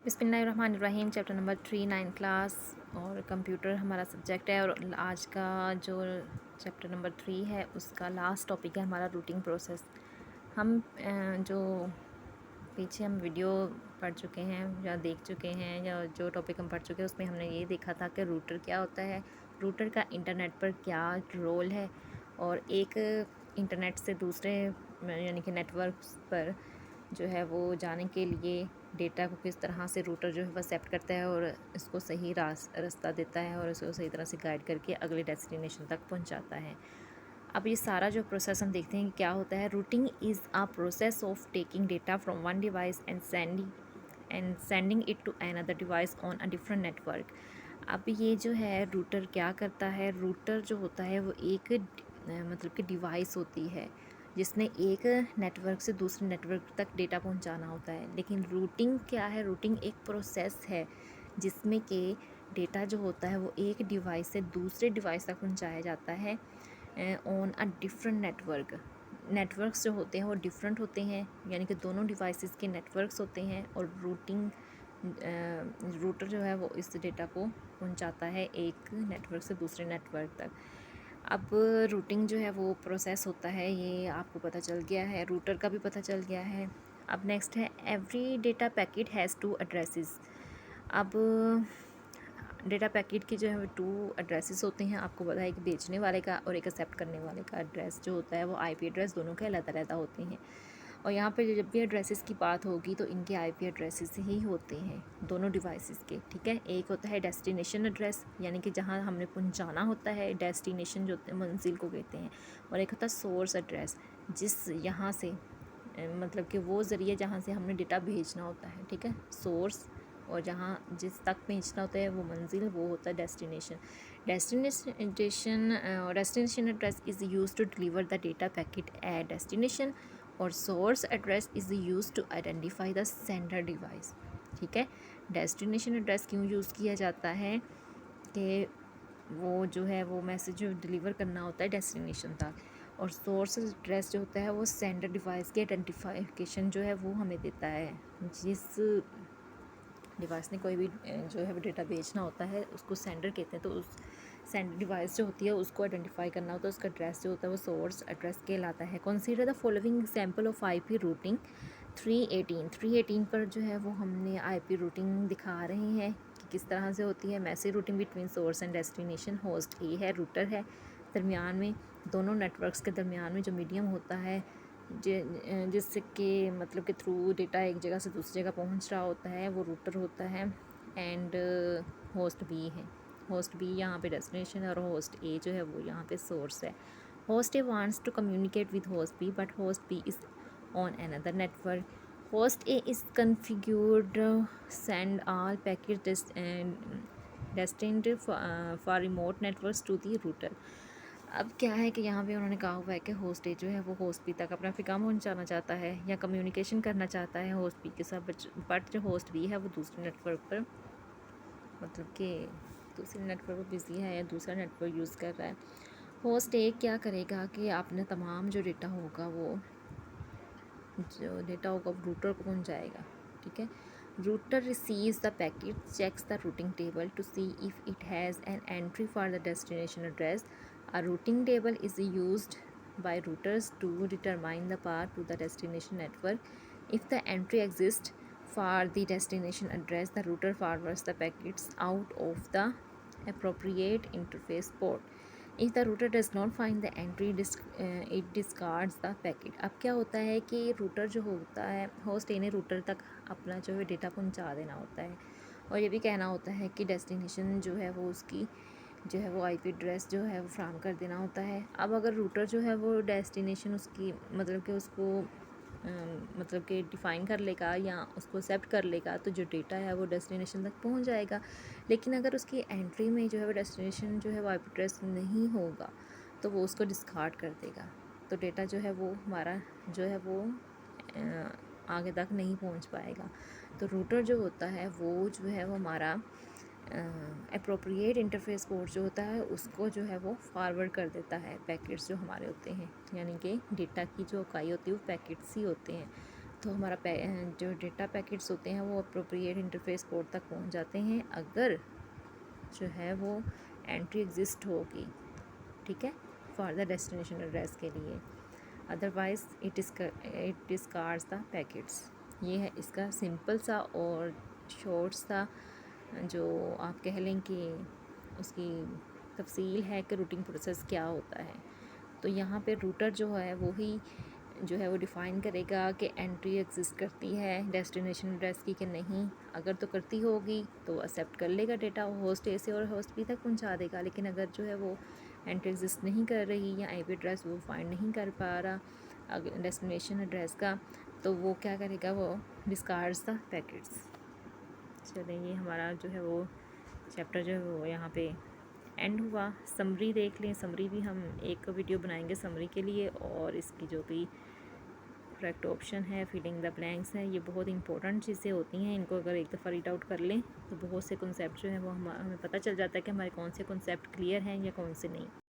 बिस्मिल्लाहिर्रहमानिर्रहीम। Chapter number 3 9 class और computer हमारा सब्जेक्ट है। और आज का जो चैप्टर नंबर 3 है उसका लास्ट टॉपिक है हमारा रूटिंग प्रोसेस। हम जो पीछे हम वीडियो पढ़ चुके हैं या देख चुके हैं या जो टॉपिक हम पढ़ चुके हैं उसमें हमने ये देखा था कि रूटर क्या होता है, रूटर का इंटरनेट पर क्या रोल है और एक इंटरनेट से दूसरे यानी कि नेटवर्क्स पर जो है वो जाने के लिए डेटा को किस तरह से रूटर जो है वह एक्सेप्ट करता है और इसको सही रास्ता देता है और इसको सही तरह से गाइड करके अगले डेस्टिनेशन तक पहुंचाता है। अब ये सारा जो प्रोसेस हम देखते हैं कि क्या होता है। Routing is a process of taking data from one device and sending it to another device on a different network. अब ये जो है रूटर क्या करता है, रूटर जो होता है वो एक मतलब कि डिवाइस होती है जिसने एक नेटवर्क से दूसरे नेटवर्क तक डेटा पहुंचाना होता है। लेकिन रूटिंग क्या है, रूटिंग एक प्रोसेस है जिसमें कि डेटा जो होता है वो एक डिवाइस से दूसरे डिवाइस तक पहुंचाया जाता है ऑन अ डिफरेंट नेटवर्क्स जो होते हैं वो डिफरेंट होते हैं, यानी कि दोनों डिवाइसेस के नेटवर्क्स होते हैं और रूटर जो है वो इस डेटा को पहुंचाता है एक नेटवर्क से दूसरे नेटवर्क तक। अब रूटिंग जो है वो प्रोसेस होता है, ये आपको पता चल गया है, रूटर का भी पता चल गया है। अब नेक्स्ट है every data packet has two addresses. अब डेटा पैकेट की जो है 2 एड्रेसेस होते हैं। आपको पता है कि भेजने वाले का और एक एक्सेप्ट करने वाले का एड्रेस जो होता है वो आईपी एड्रेस दोनों के अलग-अलग होते हैं। और यहाँ पे जब भी एड्रेसेस की बात होगी तो इनके आईपी एड्रेसेस ही होते हैं दोनों डिवाइसेस के, ठीक है। एक होता है डेस्टिनेशन एड्रेस, यानी कि जहाँ हमने पहुँचाना होता है, डेस्टिनेशन जो मंजिल को कहते हैं। और एक होता है सोर्स एड्रेस, जिस यहाँ से मतलब कि वो ज़रिए जहाँ से हमने डेटा भेजना होता है, ठीक है, सोर्स। और जहाँ जिस तक भेजना होता है वो मंजिल, वो होता है destination. Destination address is use to deliver the data packet at destination और source address is use to identify the sender device, ठीक है। डेस्टिनेशन एड्रेस क्यों यूज़ किया जाता है कि वो जो है वो मैसेज जो डिलीवर करना होता है डेस्टिनेशन तक, और सोर्स एड्रेस जो होता है वो सेंडर डिवाइस की आइडेंटिफिकेशन जो है वो हमें देता है। जिस डिवाइस ने कोई भी जो है वो डेटा भेजना होता है उसको सेंडर कहते हैं, तो उस सेंडर डिवाइस जो होती है उसको आइडेंटिफाई करना होता है, उसका एड्रेस जो होता है वो सोर्स एड्रेस कहलाता है। Consider the following example of IP routing 318 पर जो है वो हमने आईपी रूटिंग दिखा रहे हैं कि किस तरह से होती है। Message routing between source and destination, host A है, रूटर है, दरमियान में दोनों नेटवर्क्स के दरमियान में जो मीडियम होता है जिससे कि मतलब कि थ्रू डेटा एक जगह से दूसरी जगह पहुंच रहा होता है वो रूटर होता है। एंड होस्ट बी है, होस्ट बी यहाँ पे डेस्टिनेशन है और होस्ट ए जो है वो यहाँ पे सोर्स है। Host A wants to communicate with host B but host B is on another network. Host A is configured send all packet destined for remote networks to the router। अब क्या है कि यहाँ पे उन्होंने कहा हुआ है कि होस्ट ए जो है वो होस्ट बी तक अपना पैगाम पहुँचाना चाहता है या कम्युनिकेशन करना चाहता है होस्ट बी के साथ, बट जो होस्ट बी है वो दूसरे नेटवर्क पर मतलब कि दूसरे नेटवर्क पर बिजी है या दूसरा नेटवर्क यूज़ कर रहा है। होस्ट ए क्या करेगा कि आपने तमाम जो डेटा होगा वो रूटर को पहुँचाएगा, ठीक है। Router receives the packet, checks the routing table to see if it has an entry for the destination address. A routing table is used by routers to determine the path to the destination network. If the entry exists for the destination address, the router forwards the packets out of the appropriate interface port. If the router does not find the entry, it discards the packet। अब क्या होता है कि router जो होता है, host ए ने router तक अपना जो है डेटा पहुंचा देना होता है और ये भी कहना होता है कि डेस्टिनेशन जो है वो उसकी जो है वो आईपी एड्रेस जो है वो फ्राहम कर देना होता है। अब अगर रूटर जो है वो डेस्टिनेशन उसकी मतलब कि उसको मतलब कि डिफ़ाइन कर लेगा या उसको एक्सेप्ट कर लेगा तो जो डेटा है वो डेस्टिनेशन तक पहुंच जाएगा। लेकिन अगर उसकी एंट्री में जो है वो डेस्टिनेशन जो है वो आईपी एड्रेस नहीं होगा तो वो उसको डिस्कार्ड कर देगा, तो डेटा जो है वो हमारा जो है वो आगे तक नहीं पहुंच पाएगा। तो रूटर जो होता है वो जो है वो हमारा अप्रोप्रिएट इंटरफेस पोर्ट जो होता है उसको जो है वो फॉरवर्ड कर देता है पैकेट्स जो हमारे होते हैं, यानी कि डेटा की जो इकाई होती है वो पैकेट्स ही होते हैं। तो हमारा जो डेटा पैकेट्स होते हैं वो अप्रोप्रिएट इंटरफेस पोर्ट तक पहुंच जाते हैं अगर जो है वो एंट्री एग्जिस्ट होगी, ठीक है, फॉर द डेस्टिनेशन एड्रेस के लिए। Otherwise it discards the packets. ये है इसका सिंपल सा और शॉर्ट सा जो आप कह लें कि उसकी तफसील है कि रूटिंग प्रोसेस क्या होता है। तो यहाँ पे रूटर जो है वो ही जो है वो डिफ़ाइन करेगा कि एंट्री एग्जिस्ट करती है डेस्टिनेशन एड्रेस की कि नहीं। अगर तो करती होगी तो एक्सेप्ट कर लेगा डेटा, होस्ट ए से और होस्ट बी तक पहुँचा देगा। लेकिन अगर जो है वो एंट्री एग्जिस्ट नहीं कर रही या आईपी एड्रेस वो फाइंड नहीं कर पा रहा अगर डेस्टिनेशन एड्रेस का, तो वो क्या करेगा, वो डिस्कार्ड्स द पैकेट्स। चलिए ये हमारा जो है वो चैप्टर जो है वो यहाँ पे एंड हुआ। समरी देख लें, समरी भी हम एक वीडियो बनाएंगे समरी के लिए, और इसकी जो भी करेक्ट ऑप्शन है, फिलिंग द ब्लैंक्स है, ये बहुत इंपॉर्टेंट चीज़ें होती हैं। इनको अगर एक दफ़ा रीड आउट कर लें तो बहुत से कॉन्सेप्ट जो हैं वो हमें पता चल जाता है कि हमारे कौन से कॉन्सेप्ट क्लियर हैं या कौन से नहीं।